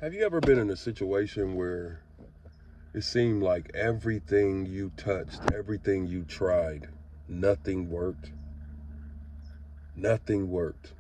Have you ever been in a situation where it seemed like everything you touched, everything you tried, nothing worked? Nothing worked.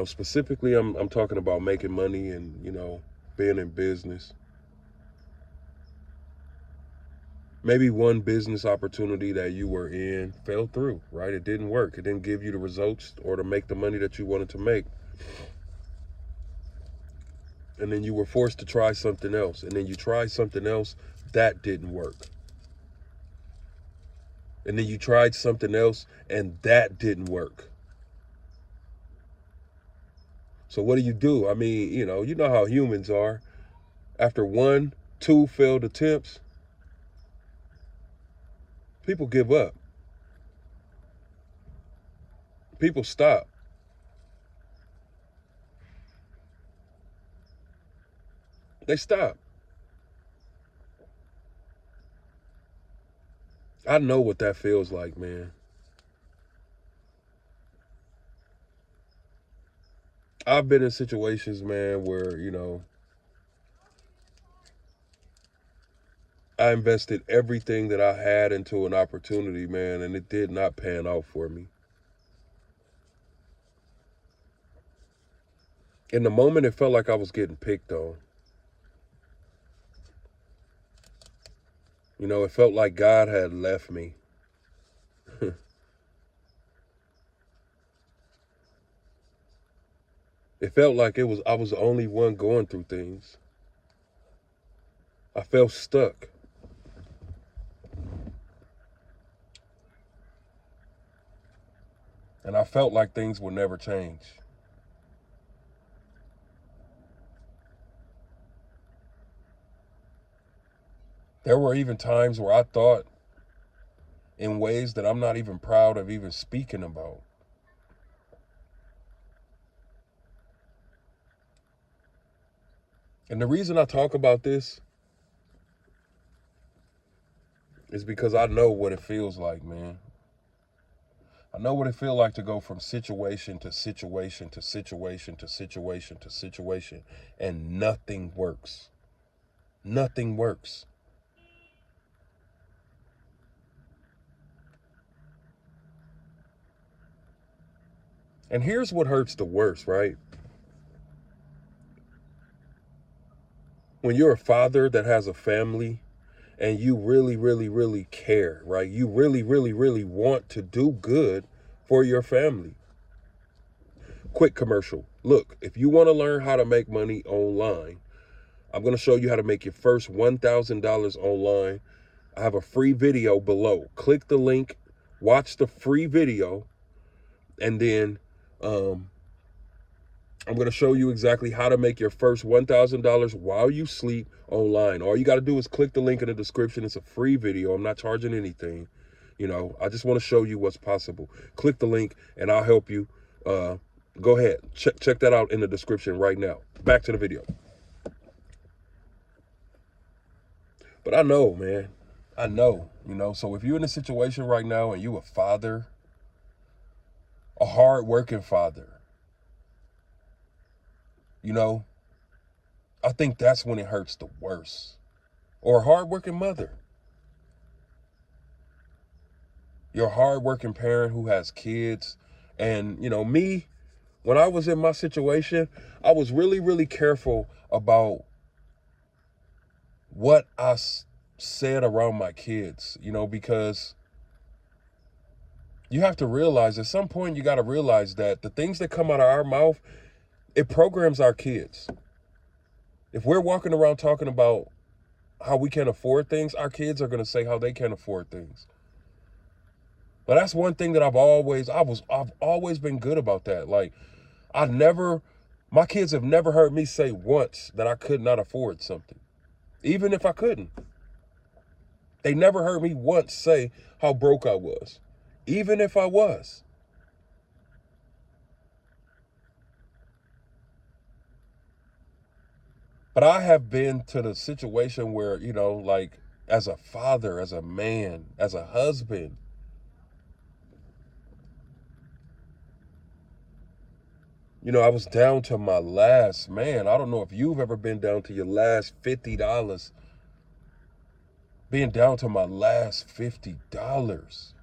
Specifically, I'm talking about making money and, being in business. Maybe one business opportunity that you were in fell through, right? It didn't work. It didn't give you the results or to make the money that you wanted to make. And then you were forced to try something else. And then you tried something else that didn't work. And then you tried something else and that didn't work. So what do? I mean, you know how humans are. After one, two failed attempts, people give up. People stop. They stop. I know what that feels like, man. I've been in situations, man, where, I invested everything that I had into an opportunity, man, and it did not pan out for me. In the moment, it felt like I was getting picked on. It felt like God had left me. It felt like I was the only one going through things. I felt stuck. And I felt like things would never change. There were even times where I thought in ways that I'm not even proud of even speaking about. And the reason I talk about this is because I know what it feels like, man. I know what it feels like to go from situation to situation to situation to situation to situation, and nothing works. Nothing works. And here's what hurts the worst, right? When you're a father that has a family and you really, really, really care, right? You really, really, really want to do good for your family. Quick commercial. Look, if you want to learn how to make money online, I'm going to show you how to make your first $1,000 online. I have a free video below. Click the link, watch the free video, and then I'm going to show you exactly how to make your first $1,000 while you sleep online. All you got to do is click the link in the description. It's a free video. I'm not charging anything. I just want to show you what's possible. Click the link and I'll help you. Go ahead. Check that out in the description right now. Back to the video. But I know, man. I know, So if you're in a situation right now and you a father, a hard-working father, you know, I think that's when it hurts the worst. Or a hard-working mother. You're a hard-working parent who has kids. And, me, when I was in my situation, I was really, really careful about what I said around my kids, because you have to realize at some point you got to realize that the things that come out of our mouth, it programs our kids. If we're walking around talking about how we can afford things, our kids are going to say how they can afford things. But that's one thing that I've always been good about that. Like my kids have never heard me say once that I could not afford something. Even if I couldn't. They never heard me once say how broke I was. Even if I was. But I have been to the situation where, like as a father, as a man, as a husband, I was down to my last, man, I don't know if you've ever been down to your last $50. Being down to my last $50.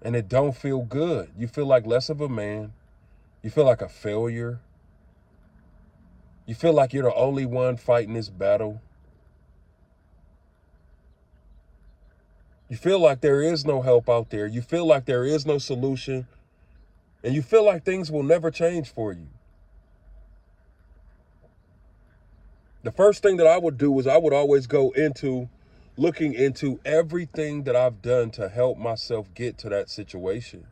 And it don't feel good. You feel like less of a man. You feel like a failure. You feel like you're the only one fighting this battle. You feel like there is no help out there. You feel like there is no solution. And you feel like things will never change for you. The first thing that I would do is I would always go into looking into everything that I've done to help myself get to that situation.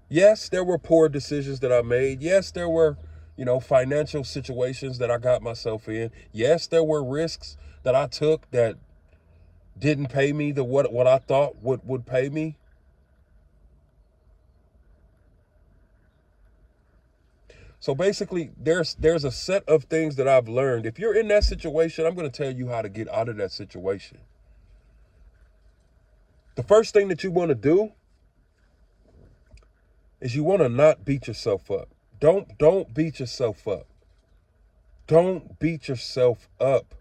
Yes, there were poor decisions that I made. Yes, there were, financial situations that I got myself in. Yes, there were risks that I took that didn't pay me what I thought would pay me. So basically, there's a set of things that I've learned. If you're in that situation, I'm going to tell you how to get out of that situation. The first thing that you want to do is you want to not beat yourself up. Don't beat yourself up. Don't beat yourself up.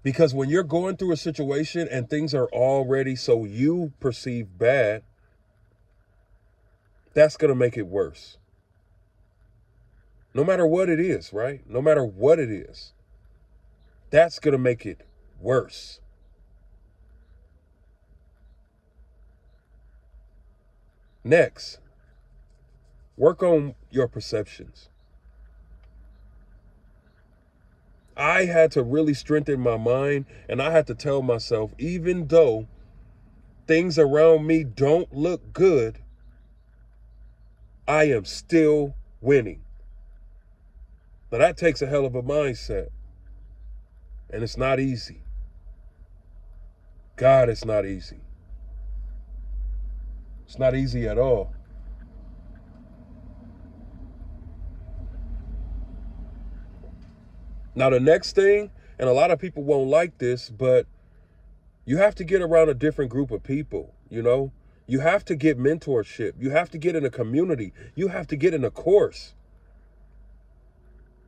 Because when you're going through a situation and things are already so you perceive bad, that's going to make it worse. No matter what it is, right? No matter what it is, that's going to make it worse. Next, work on your perceptions. I had to really strengthen my mind, and I had to tell myself, even though things around me don't look good, I am still winning. Now that takes a hell of a mindset, and it's not easy. God, it's not easy. It's not easy at all. Now the next thing, and a lot of people won't like this, but you have to get around a different group of people, You have to get mentorship. You have to get in a community. You have to get in a course.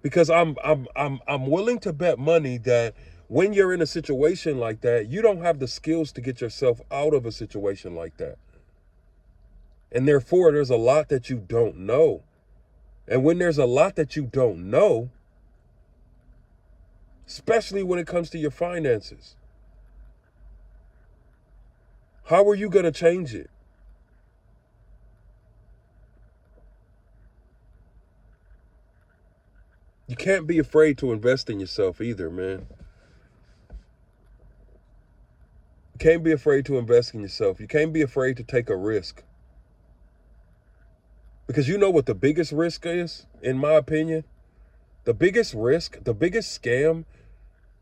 Because I'm willing to bet money that when you're in a situation like that, you don't have the skills to get yourself out of a situation like that. And therefore, there's a lot that you don't know. And when there's a lot that you don't know, especially when it comes to your finances, how are you going to change it? You can't be afraid to invest in yourself either, man. You can't be afraid to invest in yourself. You can't be afraid to take a risk. Because you know what the biggest risk is, in my opinion? The biggest risk, the biggest scam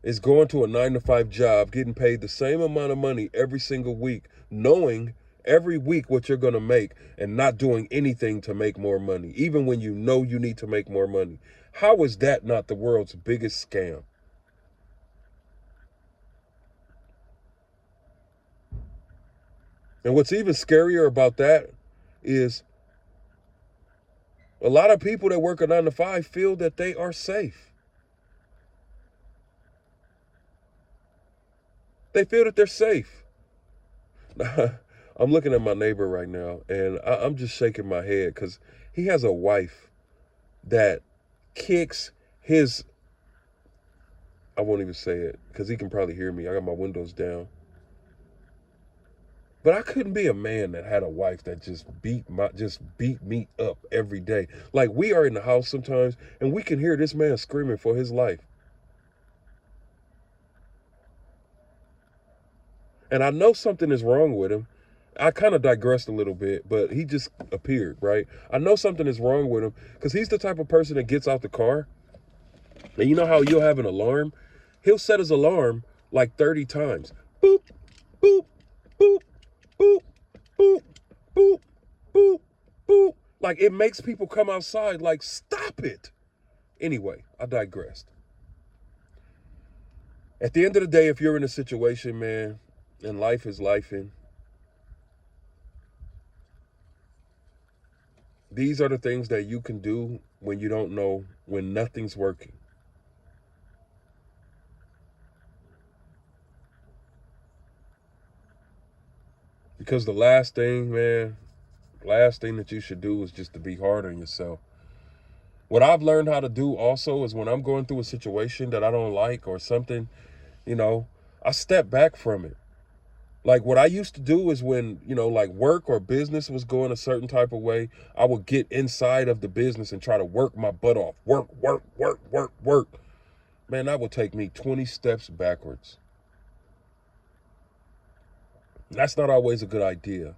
is going to a 9-to-5 job, getting paid the same amount of money every single week, knowing every week what you're going to make and not doing anything to make more money, even when you know you need to make more money. How is that not the world's biggest scam? And what's even scarier about that is a lot of people that work a 9-to-5 feel that they are safe. They feel that they're safe. I'm looking at my neighbor right now, and I'm just shaking my head because he has a wife that kicks his, I won't even say it because he can probably hear me. I got my windows down. But I couldn't be a man that had a wife that just beat me up every day. Like, we are in the house sometimes and we can hear this man screaming for his life. And I know something is wrong with him. I kind of digressed a little bit, but he just appeared, right? I know something is wrong with him because he's the type of person that gets out the car. And you know how you'll have an alarm? He'll set his alarm like 30 times. Boop, boop, boop, boop, boop, boop, boop, boop. Like, it makes people come outside like, stop it. Anyway, I digressed. At the end of the day, if you're in a situation, man, and life is lifing, these are the things that you can do when you don't know, when nothing's working. Because the last thing, man, last thing that you should do is just to be hard on yourself. What I've learned how to do also is when I'm going through a situation that I don't like or something, I step back from it. Like what I used to do is when, like work or business was going a certain type of way, I would get inside of the business and try to work my butt off. Work, work, work, work, work. Man, that would take me 20 steps backwards. That's not always a good idea.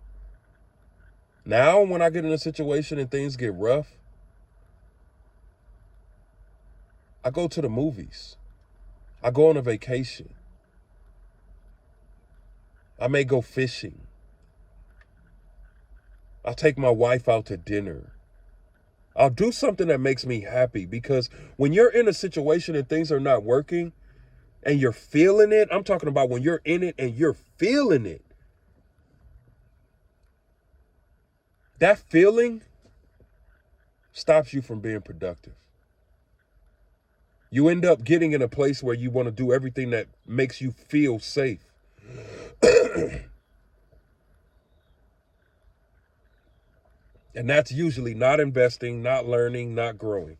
Now, when I get in a situation and things get rough, I go to the movies. I go on a vacation. I may go fishing. I'll take my wife out to dinner. I'll do something that makes me happy, because when you're in a situation and things are not working and you're feeling it, I'm talking about when you're in it and you're feeling it. That feeling stops you from being productive. You end up getting in a place where you want to do everything that makes you feel safe. And that's usually not investing, not learning, not growing.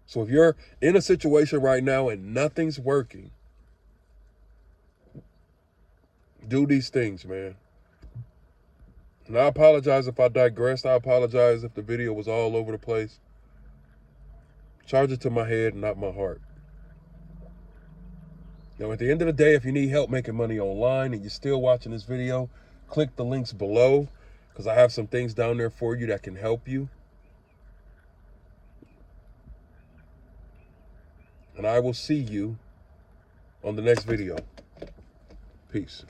So if you're in a situation right now and nothing's working, do these things, man. And I apologize if I digressed. I apologize if the video was all over the place. Charge it to my head, not my heart. At the end of the day, if you need help making money online and you're still watching this video, click the links below, because I have some things down there for you that can help you. And I will see you on the next video. Peace.